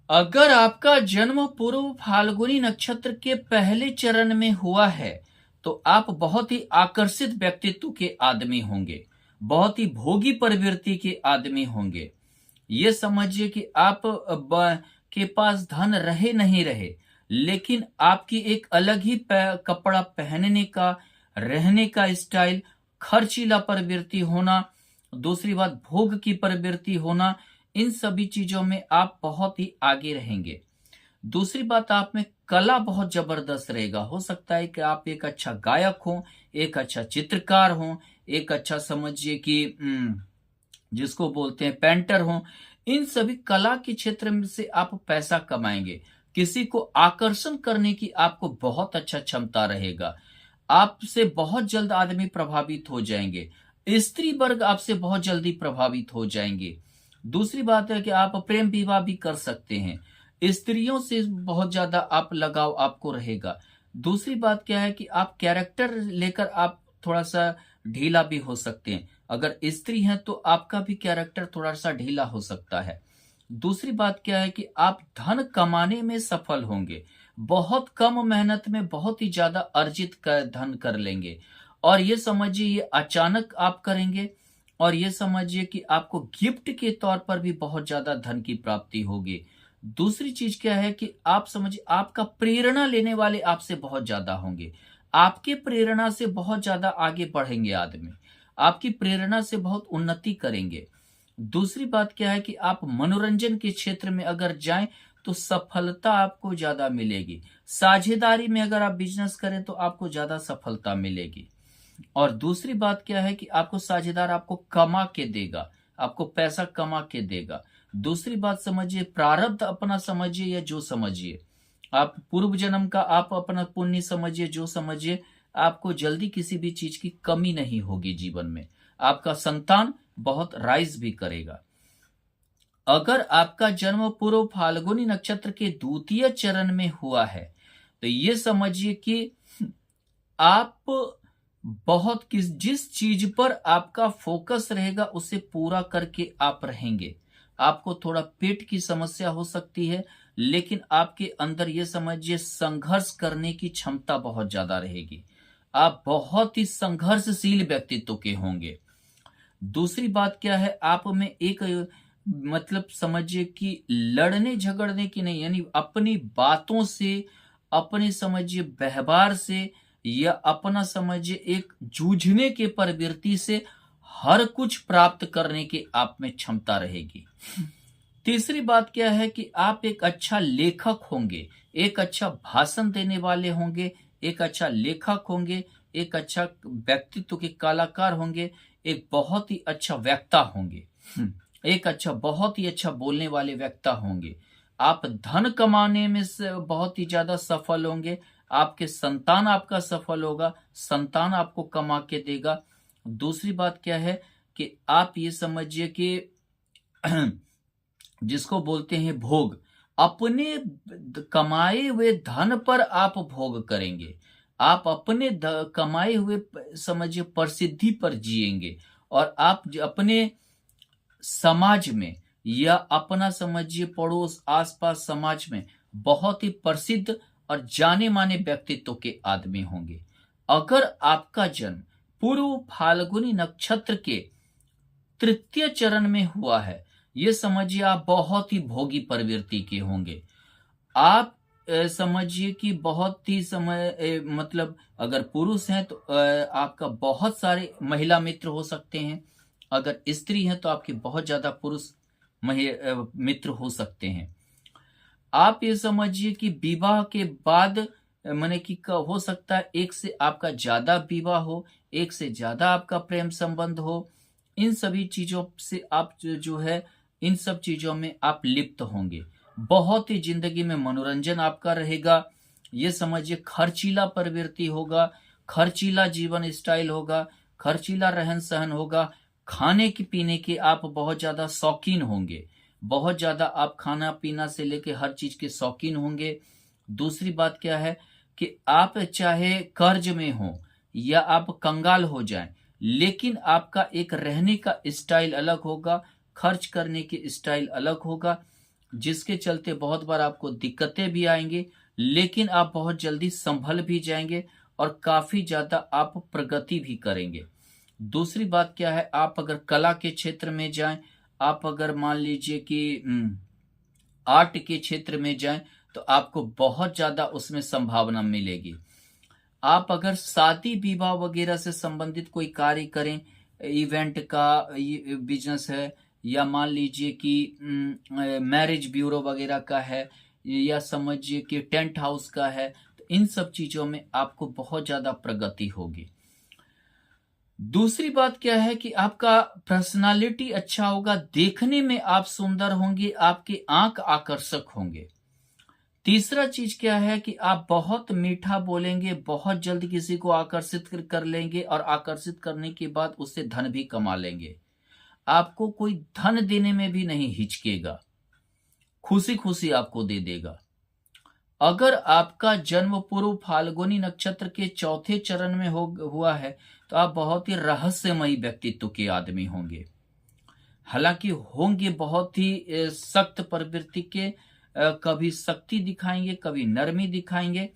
अगर आपका जन्म पूर्व फाल्गुनी नक्षत्र के पहले चरण में हुआ है तो आप बहुत ही आकर्षित व्यक्तित्व के आदमी होंगे, बहुत ही भोगी प्रवृत्ति के आदमी होंगे। ये समझिए कि आप के पास धन रहे नहीं रहे, लेकिन आपकी एक अलग ही कपड़ा पहनने का, रहने का स्टाइल, खर्चीला प्रवृत्ति होना, दूसरी बात भोग की प्रवृत्ति होना, इन सभी चीजों में आप बहुत ही आगे रहेंगे। दूसरी बात, आप में कला बहुत जबरदस्त रहेगा। हो सकता है कि आप एक अच्छा गायक हो, एक अच्छा चित्रकार हो, एक अच्छा समझिए कि जिसको बोलते हैं पेंटर हो। इन सभी कला के क्षेत्र में से आप पैसा कमाएंगे। किसी को आकर्षण करने की आपको बहुत अच्छा क्षमता रहेगा। आपसे बहुत जल्द आदमी प्रभावित हो जाएंगे। स्त्री वर्ग आपसे बहुत जल्दी प्रभावित हो जाएंगे। दूसरी बात है कि आप प्रेम विवाह भी कर सकते हैं। स्त्रियों से बहुत ज्यादा आप लगाव आपको रहेगा। दूसरी बात क्या है कि आप कैरेक्टर लेकर आप थोड़ा सा ढीला भी हो सकते हैं। अगर स्त्री हैं तो आपका भी कैरेक्टर थोड़ा सा ढीला हो सकता है। दूसरी बात क्या है कि आप धन कमाने में सफल होंगे। बहुत कम मेहनत में बहुत ही ज्यादा अर्जित कर धन कर लेंगे। और ये समझिए ये अचानक आप करेंगे। और ये समझिए कि आपको गिफ्ट के तौर पर भी बहुत ज्यादा धन की प्राप्ति होगी। दूसरी चीज क्या है कि आप समझिए आपका प्रेरणा लेने वाले आपसे बहुत ज्यादा होंगे। आपके प्रेरणा से बहुत ज्यादा आगे बढ़ेंगे आदमी। आपकी प्रेरणा से बहुत उन्नति करेंगे। दूसरी बात क्या है कि आप मनोरंजन के क्षेत्र में अगर जाएं तो सफलता आपको ज्यादा मिलेगी। साझेदारी में अगर आप बिजनेस करें तो आपको ज्यादा सफलता मिलेगी। और दूसरी बात क्या है कि आपको साझेदार आपको कमा के देगा, आपको पैसा कमा के देगा। दूसरी बात समझिए, प्रारब्ध अपना समझिए या जो समझिए, आप पूर्व जन्म का आप अपना पुण्य समझिए, जो समझिए, आपको जल्दी किसी भी चीज की कमी नहीं होगी जीवन में। आपका संतान बहुत राइज भी करेगा। अगर आपका जन्म पूर्व फाल्गुनी नक्षत्र के द्वितीय चरण में हुआ है तो ये समझिए कि आप बहुत जिस चीज पर आपका फोकस रहेगा उसे पूरा करके आप रहेंगे। आपको थोड़ा पेट की समस्या हो सकती है, लेकिन आपके अंदर ये समझिए संघर्ष करने की क्षमता बहुत ज्यादा रहेगी। आप बहुत ही संघर्षशील व्यक्तित्व के होंगे। दूसरी बात क्या है, आप में एक मतलब समझिए कि लड़ने झगड़ने की नहीं, यानी अपनी बातों से, अपने समझिए व्यवहार से, या अपना समझिए एक जूझने के प्रवृत्ति से हर कुछ प्राप्त करने की आप में क्षमता रहेगी। तीसरी बात क्या है कि आप एक अच्छा लेखक होंगे, एक अच्छा भाषण देने वाले होंगे, एक अच्छा लेखक होंगे, एक अच्छा व्यक्तित्व के कलाकार होंगे, एक बहुत ही अच्छा वक्ता होंगे, एक अच्छा बहुत ही अच्छा बोलने वाले वक्ता होंगे। आप धन कमाने में से बहुत ही ज्यादा सफल होंगे। आपके संतान आपका सफल होगा, संतान आपको कमा के देगा। दूसरी बात क्या है कि आप ये समझिए कि जिसको बोलते हैं भोग, अपने कमाए हुए धन पर आप भोग करेंगे। आप अपने कमाए हुए समझिए प्रसिद्धि पर जिएंगे। और आप अपने समाज में या अपना समझिए पड़ोस आसपास समाज में बहुत ही प्रसिद्ध और जाने माने व्यक्तित्व के आदमी होंगे। अगर आपका जन्म पूर्व फाल्गुनी नक्षत्र के तृतीय चरण में हुआ है, ये समझिए आप बहुत ही भोगी प्रवृत्ति के होंगे। आप समझिए कि बहुत ही समय मतलब अगर पुरुष हैं तो आपका बहुत सारे महिला मित्र हो सकते हैं। अगर स्त्री हैं तो आपके बहुत ज्यादा पुरुष मित्र हो सकते हैं। आप ये समझिए कि विवाह के बाद माने कि हो सकता है एक से आपका ज्यादा विवाह हो, एक से ज्यादा आपका प्रेम संबंध हो। इन सभी चीजों से आप जो है, इन सब चीजों में आप लिप्त होंगे। बहुत ही जिंदगी में मनोरंजन आपका रहेगा। ये समझिए खर्चीला प्रवृत्ति होगा, खर्चीला जीवन स्टाइल होगा, खर्चीला रहन सहन होगा। खाने की पीने के आप बहुत ज्यादा शौकीन होंगे। बहुत ज्यादा आप खाना पीना से लेके हर चीज के शौकीन होंगे। दूसरी बात क्या है कि आप चाहे कर्ज में हो या आप कंगाल हो जाएं, लेकिन आपका एक रहने का स्टाइल अलग होगा, खर्च करने की स्टाइल अलग होगा। जिसके चलते बहुत बार आपको दिक्कतें भी आएंगी, लेकिन आप बहुत जल्दी संभल भी जाएंगे और काफी ज्यादा आप प्रगति भी करेंगे। दूसरी बात क्या है, आप अगर कला के क्षेत्र में जाएं, आप अगर मान लीजिए कि आर्ट के क्षेत्र में जाएं, तो आपको बहुत ज्यादा उसमें संभावना मिलेगी। आप अगर शादी विवाह वगैरह से संबंधित कोई कार्य करें, इवेंट का बिजनेस है, या मान लीजिए कि मैरिज ब्यूरो वगैरह का है, या समझिए कि टेंट हाउस का है, तो इन सब चीजों में आपको बहुत ज्यादा प्रगति होगी। दूसरी बात क्या है कि आपका पर्सनालिटी अच्छा होगा, देखने में आप सुंदर होंगे, आपके आंख आकर्षक होंगे। तीसरा चीज क्या है कि आप बहुत मीठा बोलेंगे, बहुत जल्द किसी को आकर्षित कर लेंगे, और आकर्षित करने के बाद उससे धन भी कमा लेंगे। आपको कोई धन देने में भी नहीं हिचकेगा, खुशी खुशी आपको दे देगा। अगर आपका जन्म पूर्व फाल्गुनी नक्षत्र के चौथे चरण में हुआ है, तो आप बहुत ही रहस्यमयी व्यक्तित्व के आदमी होंगे। हालांकि होंगे बहुत ही सख्त प्रवृत्ति के, कभी शक्ति दिखाएंगे, कभी नरमी दिखाएंगे।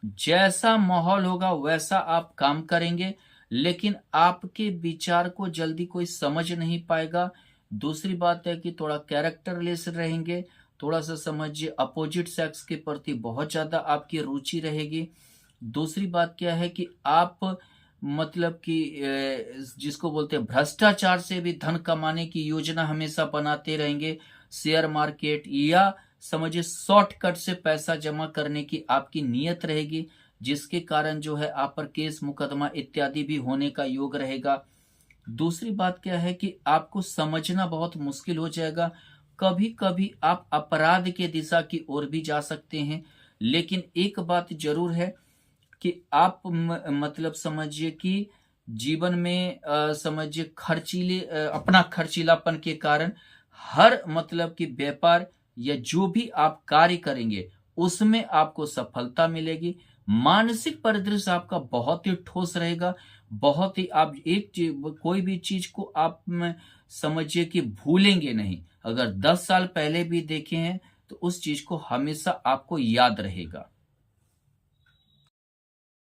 जैसा माहौल होगा वैसा आप काम करेंगे, लेकिन आपके विचार को जल्दी कोई समझ नहीं पाएगा। दूसरी बात है कि थोड़ा कैरेक्टरलेस रहेंगे, थोड़ा सा समझिए अपोजिट सेक्स के प्रति बहुत ज्यादा आपकी रुचि रहेगी। दूसरी बात क्या है कि आप मतलब कि जिसको बोलते हैं भ्रष्टाचार से भी धन कमाने की योजना हमेशा बनाते रहेंगे। शेयर मार्केट या समझिए शॉर्टकट से पैसा जमा करने की आपकी नीयत रहेगी, जिसके कारण जो है आप पर केस मुकदमा इत्यादि भी होने का योग रहेगा। दूसरी बात क्या है कि आपको समझना बहुत मुश्किल हो जाएगा। कभी कभी आप अपराध के दिशा की ओर भी जा सकते हैं, लेकिन एक बात जरूर है कि आप मतलब समझिए कि जीवन में समझिए अपना खर्चीलापन के कारण हर मतलब कि व्यापार या जो भी आप कार्य करेंगे उसमें आपको सफलता मिलेगी। मानसिक परिदृश्य आपका बहुत ही ठोस रहेगा, बहुत ही आप कोई भी चीज को आप समझिए कि भूलेंगे नहीं। अगर 10 साल पहले भी देखे हैं तो उस चीज को हमेशा आपको याद रहेगा।